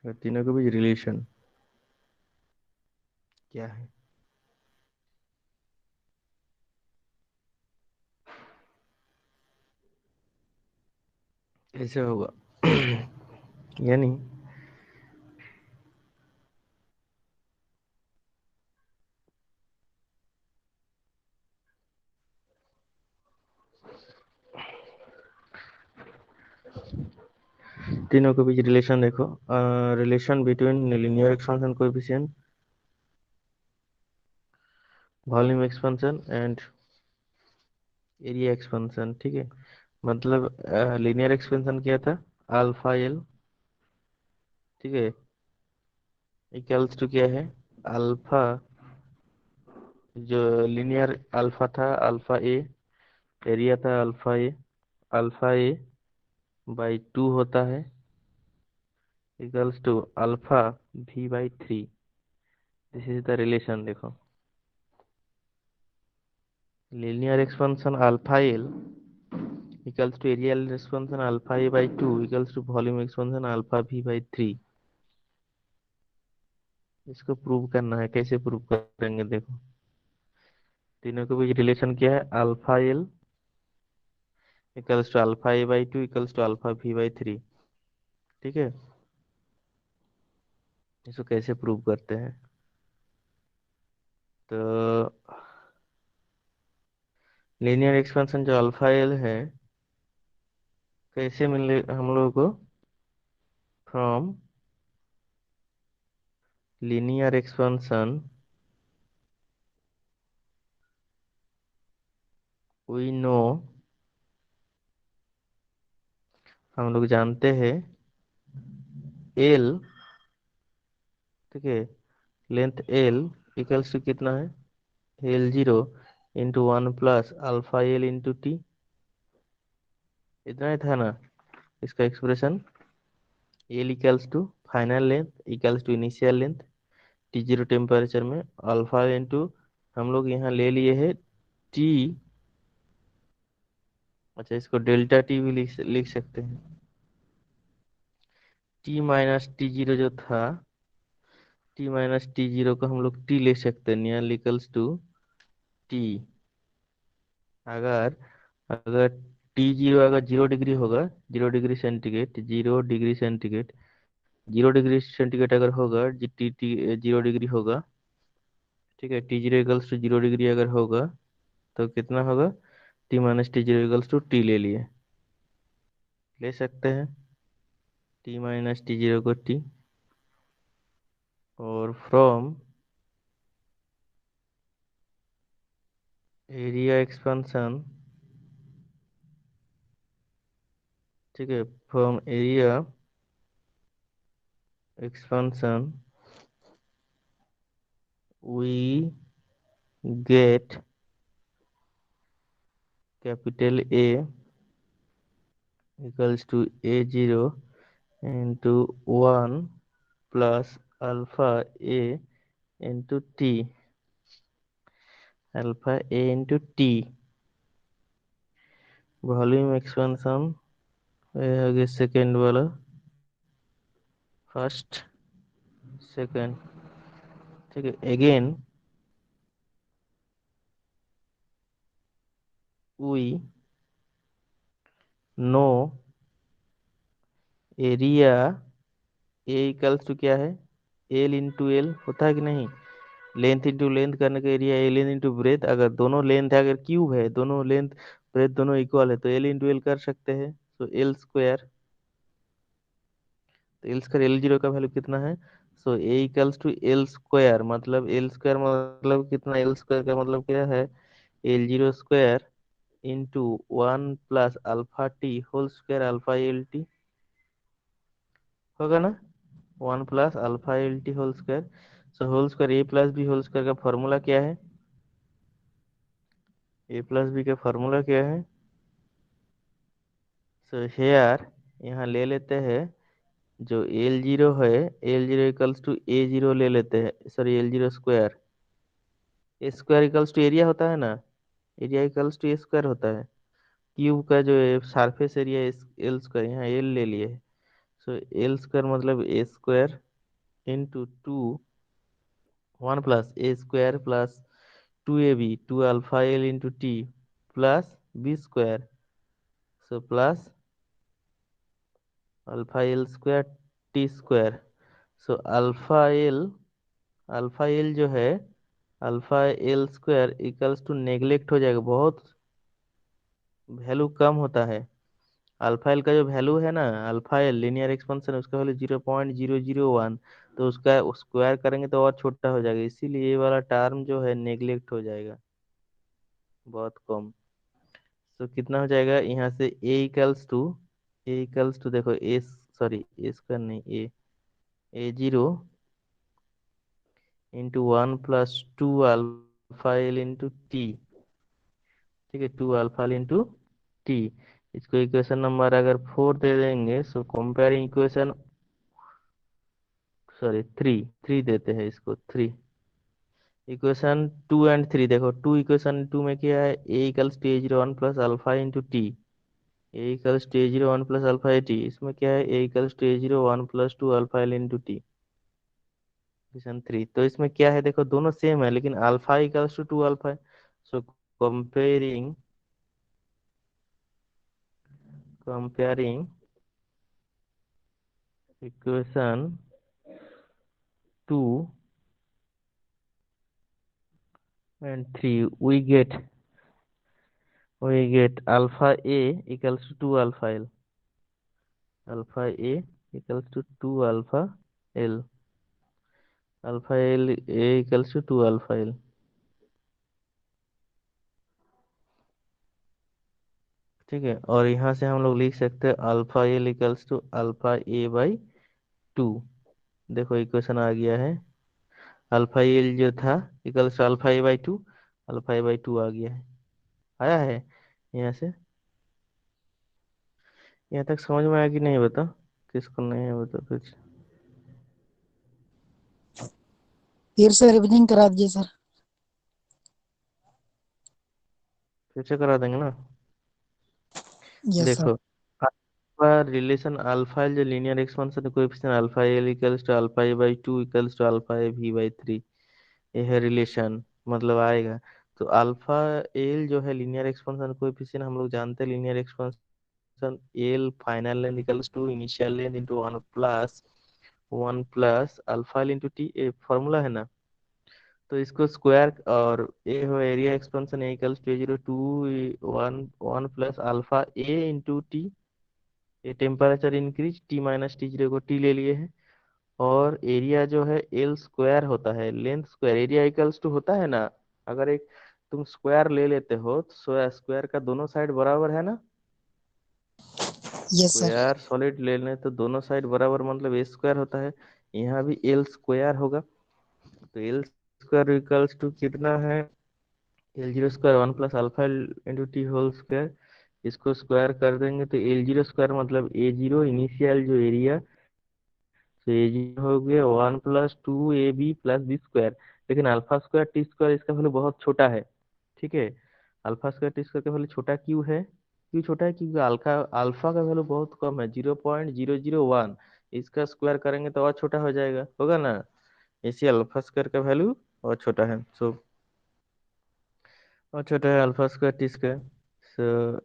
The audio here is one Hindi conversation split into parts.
तीनों के बीच रिलेशन क्या है? कैसे होगा? यानी तीनों के बीच रिलेशन देखो। Relation between linear expansion coefficient, volume expansion and area expansion. ठीक है, मतलब लीनियर एक्सपेंशन क्या था? Alpha L. ठीक है, इक्वल्स टू क्या है? अल्फा, जो लीनियर अल्फा था अल्फा ए, एरिया था अल्फा ए बाई 2 होता है, इक्वल्स टू अल्फा भी by 3। This is the relation. देखो, linear expansion alpha L equals to areal expansion alpha A by 2 equals to volume expansion alpha भी बाई 3। इसको प्रूव करना है। कैसे प्रूव करेंगे? देखो, तीनों के बीच रिलेशन क्या है? Alpha L equals to alpha A by 2 equals to alpha भी बाई 3। ठीक है, इसको कैसे प्रूव करते हैं? तो लीनियर एक्सपेंशन जो अल्फा एल है, कैसे मिले हम लोगों को? From linear expansion we know, हम लोग जानते हैं एल। ठीक है, लेंथ एल इक्वल्स टू कितना है? L zero into 1 plus alpha L into T. इतना ही था ना इसका expression? L equals to final length equals to initial length T zero temperature में, अल्फा इंटू हम लोग यहाँ ले लिए है टी। अच्छा, इसको डेल्टा टी भी लिख सकते हैं। टी माइनस टी जीरो जो था, टी माइनस टी जीरो को हम लोग टी ले सकते हैं, नियर इक्वल्स टू टी। अगर अगर टी जीरो अगर 0 डिग्री होगा, 0 degree centigrade, 0 degree centigrade, 0 degree centigrade अगर होगा, जी टी टी 0 डिग्री होगा। ठीक है, T zero equals to 0 degree अगर होगा तो कितना होगा? T minus T zero equals to T ले लिए, ले सकते हैं टी माइनस टी जीरो को टी। और फ्रॉम एरिया एक्सपेंशन, ठीक है, from area expansion we get capital A equals to A zero into 1 plus alpha A into T, alpha A into T. Volume expansion आगे सेकेंड वाला, फर्स्ट सेकेंड। ठीक है, again we know area A equals to क्या है? एल इंटू एल होता है कि नहीं? लेंथ इंटू लेंथ करने का एरिया एल इंटू ब्रेथ। अगर दोनों लेंथ है, अगर क्यूब है, दोनों लेंथ ब्रेथ दोनों इक्वल है तो एल इंटू एल कर सकते हैं, तो एल स्क्वायर। तो एल स्क्वायर, एल जीरो का वैल्यू कितना है? So A equals to L square, मतलब एल स्क्वायर मतलब कितना? एल स्क्वायर का मतलब क्या है? L zero square into 1 plus alpha T whole square alpha L T होगा ना? 1 plus alpha L T whole square. So whole square A plus B whole square का फॉर्मूला क्या है? ए प्लस बी का फॉर्मूला क्या है? सो हेयर यहाँ ले लेते हैं जो एल जीरो है, L zero equals to A zero ले लेते हैं, sorry L zero square. A square equals to area होता है ना, area equals to A square होता है। क्यूब का जो सरफेस एरिया एल स्क्वायर, यहाँ एल ले लिए, सो एल स्क्वायर मतलब A square into two, 1 + a² + 2ab, 2 alpha l into T plus B square, so plus alpha l² T square. So alpha L जो है, alpha l² equals to neglect हो जाएगा, बहुत वैल्यू कम होता है। अल्फा एल का जो वैल्यू है ना, अल्फा एल लीनियर एक्सपेंशन, उसका वैल्यू 0.001, तो उसका स्क्वायर करेंगे तो और छोटा हो जाएगा, इसीलिए ये वाला टर्म जो है नेग्लेक्ट हो जाएगा, बहुत कम। तो कितना हो जाएगा यहाँ से, ए इक्वल्स टू देखो ए, सॉरी ए स्क्वायर नहीं, a0 × 1 + 2 alpha l into T, ठीक है, 2 alpha l इंटू टी। इसको इक्वेशन नंबर अगर 4 दे देंगे, सो comparing equation, sorry three, three देते हैं इसको, थ्री। इक्वेशन 2 एंड 3 देखो, इक्वेशन टू में क्या है, a = a01 + alpha into T, a = a01 + alpha a t, इसमें क्या है, a = a01 + 2 alpha l into T. Equation 3, तो इसमें क्या है देखो, दोनों सेम है लेकिन अल्फा इक्वल्स टू 2 अल्फा है। सो comparing comparing equation 2 and 3, we get alpha a equals to 2 alpha l, alpha a equals to 2 alpha l, alpha l a equals to 2 alpha l, ठीक है। और यहाँ से हम लोग लिख सकते हैं alpha L equals to alpha a/2। देखो इक्वेशन आ गया है, अल्फा एल जो था equals to alpha a/2, alpha a/2 आ गया है, आया है यहाँ से। यहाँ तक समझ में आया कि नहीं, बता, किसको नहीं है बता कुछ। फिर से रिविजन करा दीजिए सर। फिर से करा देंगे ना। Yes sir. देखो, अल्फा रिलेशन अल्फा एल जो linear expansion coefficient, alpha L equals to alpha a/2 equals to alpha a/v/3, ये है रिलेशन, मतलब आएगा। तो अल्फा एल जो है लीनियर एक्सपेंशन कोएफिशिएंट, हम लोग जानते हैं linear expansion L final length equals to initial length into 1 plus alpha L into T, ये फॉर्मूला है ना। तो इसको स्क्वायर, और ए हो area expansion, A equals to 0 2 1 1 + alpha a into T, ये टेम्परेचर इंक्रीज, t - t0 को टी ले लिए हैं। और एरिया जो है एल स्क्वायर होता है, length square area equals to होता है ना। अगर एक तुम स्क्वायर ले लेते हो तो स्क्वायर का दोनों साइड बराबर है ना, यस सर। स्क्वायर सॉलिड ले लें तो दोनों साइड बराबर मतलब ए स्क्वायर होता है। यहाँ भी एल स्क्वायर होगा, तो एल स्क्वायर इक्वल्स टू कितना है, L0² 1 + alpha into T whole square. इसको स्क्वायर कर देंगे तो L0² मतलब a0 इनिशियल जो एरिया, तो a0 हो गया 1 + 2ab + b²। लेकिन अल्फा² इसका वैल्यू बहुत छोटा है, ठीक है। अल्फा² का वैल्यू छोटा क्यों है, क्यों छोटा है, क्योंकि अल्फा अल्फा का वैल्यू बहुत कम है, 0.001। इसका स्क्वायर करेंगे तो और छोटा हो जाएगा, होगा ना, इसी अल्फा² का वैल्यू और छोटा है, सो और छोटा है अल्फा²t²। सो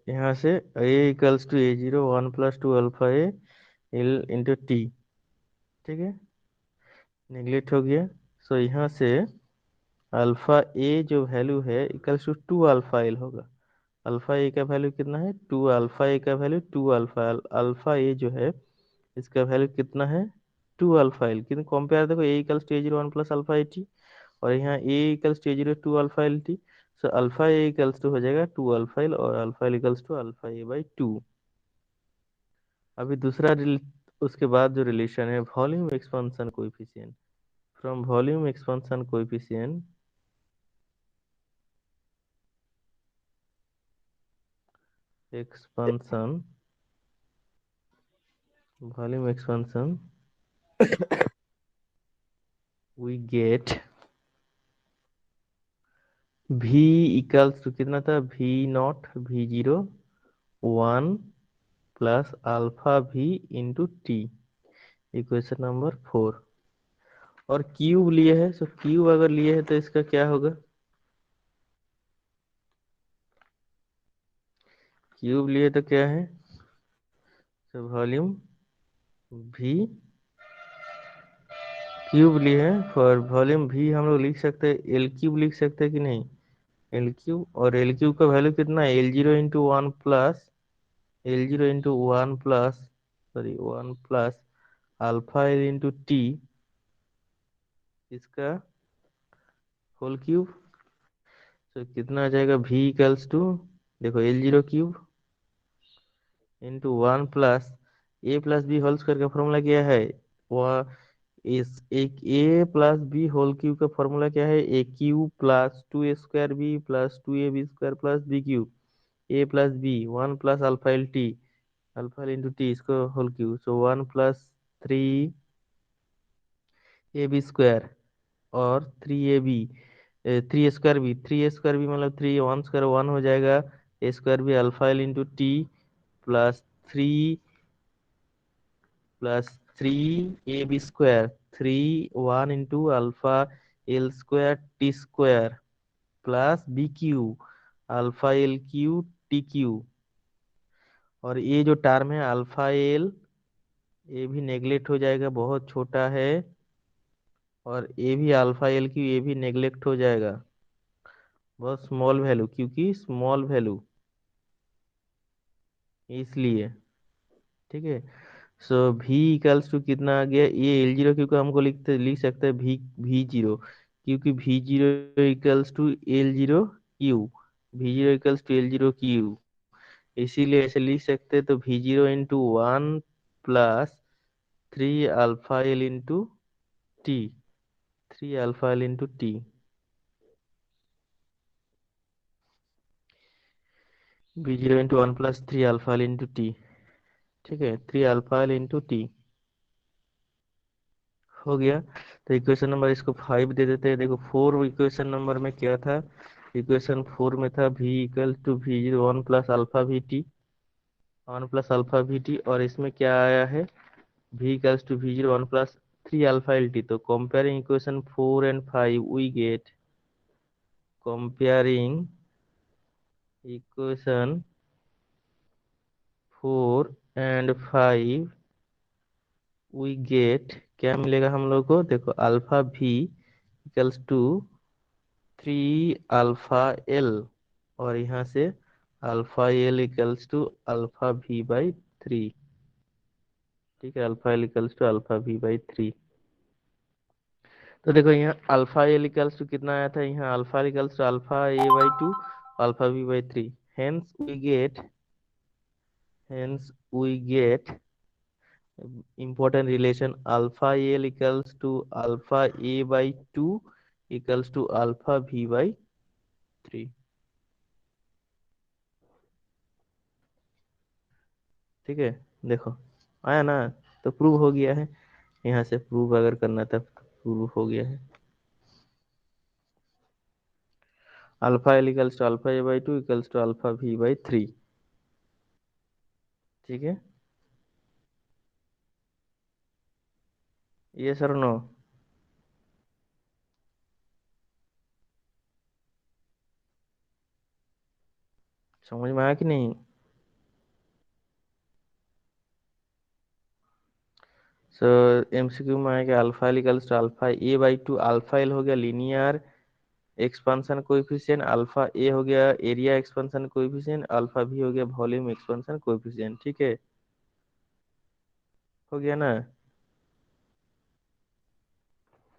यहाँ से a = a0 1 + 2 alpha a l into T, ठीक है, नेग्लेक्ट हो गया। सो यहाँ से अल्फा ए जो वैल्यू है इक्वल्स टू 2 अल्फा एल होगा। अल्फा ए का वैल्यू कितना है, 2 अल्फा ए, अल्फा ए जो है इसका वैल्यू कितना है, 2 अल्फा एल। कितना कंपेयर देखो, A equals to a0 1 + alpha a t, और यहाँ A equals to a0 2 alpha L T. So alpha A equals to हो जाएगा 2 अल्फा एल, और alpha L equals to alpha a/2। अभी दूसरा उसके बाद जो रिलेशन है, volume expansion coefficient, from volume expansion coefficient, expansion volume expansion, we get v equals to कितना था, v0 v0 1 + alpha v into T, equation number 4। और क्यूब लिए है, सो क्यूब अगर लिए है तो इसका क्या होगा? क्यूब लिए तो क्या है? तो वॉल्यूम भी क्यूब लिए है, फॉर वॉल्यूम भी हम लोग लिख सकते हैं, एल क्यूब लिख सकते हैं कि नहीं? एल क्यूब, और एल क्यूब का वैल्यू कितना है? L zero into one plus sorry 1 plus alpha L into T, इसका होल क्यूब। तो कितना आ जाएगा? v इक्वल्स टू, देखो L zero cube into 1 plus A plus B whole square का फॉर्मूला क्या है? वह इस एक A plus B whole cube का फॉर्मूला क्या है? A cube plus 2 a square B plus 2ab square plus B cube, A plus B 1 plus alpha L T, alpha L into T, इसको whole cube. So 1 plus 3 ab square और 3ab, 3 स्क्वायर भी मतलब 3 1 स्क्वायर 1 हो जाएगा, ए स्क्वायर भी alpha L into T plus 3 plus 3 ab square, 3 1 into alpha L square T square plus B cube alpha L cube T cube. और ये जो टर्म है अल्फा एल, ये भी नेग्लेक्ट हो जाएगा, बहुत छोटा है। और ये भी अल्फा एल क्यू, ये भी नेग्लेक्ट हो जाएगा, बहुत स्मॉल वैल्यू, क्योंकि स्मॉल वैल्यू इसलिए। ठीक है। सो v इक्वल्स टू कितना आ गया? ये एल जीरो क्यू को हमको लिख सकते हैं वी जीरो, क्योंकि V zero equals to L zero cube, V zero equals to L zero cube, इसीलिए ऐसे लिख सकते हैं। तो v0 into 1 plus 3 alpha L into T, 3 alpha L into T, v0 into 1 plus 3 alpha L into T. ठीक है, 3 अल्फा एल इंटू टी हो गया। तो इक्वेशन नंबर इसको 5 दे देते हैं। देखो 4 इक्वेशन नंबर में क्या था? इक्वेशन 4 में था v equal to V zero 1 plus alpha V T और इसमें क्या आया है? v equals to V zero 1 plus 3 alpha L T. तो comparing equation 4 and 5 we get, comparing equation 4 and 5 we get, क्या मिलेगा हम लोग को? देखो alpha v equals to 3 alpha L, और यहाँ से alpha L equals to alpha v/3। ठीक है, alpha L equals to alpha v/3। तो देखो यहाँ अल्फा एल इक्वल्स टू कितना आया था? यहाँ alpha equals to alpha a/2 alpha v/3। Hence we get hence we get important relation alpha L equals to alpha a/2 equals to alpha v/3। ठीक है, देखो आया ना? तो प्रूव हो गया है। यहाँ से प्रूव अगर करना था तो प्रूव हो गया है। Alpha L equals to alpha a/2 equals to alpha v/3। ठीक है, ये सर नो, समझ में आया कि नहीं? सो एमसीक्यू में आएगा alpha L equals to alpha a/2, alpha L हो गया linear expansion coefficient, alpha A हो गया एरिया एक्सपेंशन कोएफिशिएंट, अल्फा भी हो गया वॉल्यूम एक्सपेंशन कोएफिशिएंट। ठीक है, हो गया ना?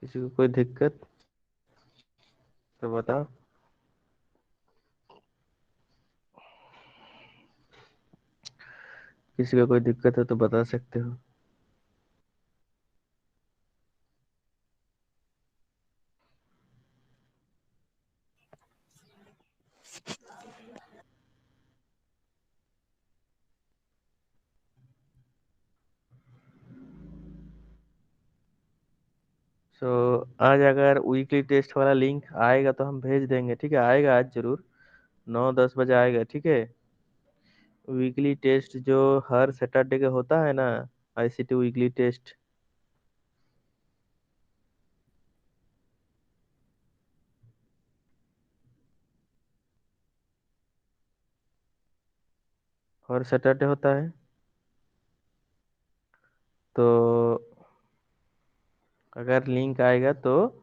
किसी को कोई दिक्कत तो बताओ। किसी को कोई दिक्कत है तो बता सकते हो। सो आज अगर वीकली टेस्ट वाला लिंक आएगा तो हम भेज देंगे। ठीक है, आएगा आज जरूर, 9-10 बजे आएगा। ठीक है, वीकली टेस्ट जो हर सैटरडे का होता है ना, आईसीटी वीकली टेस्ट, और सैटरडे होता है। तो अगर लिंक आएगा तो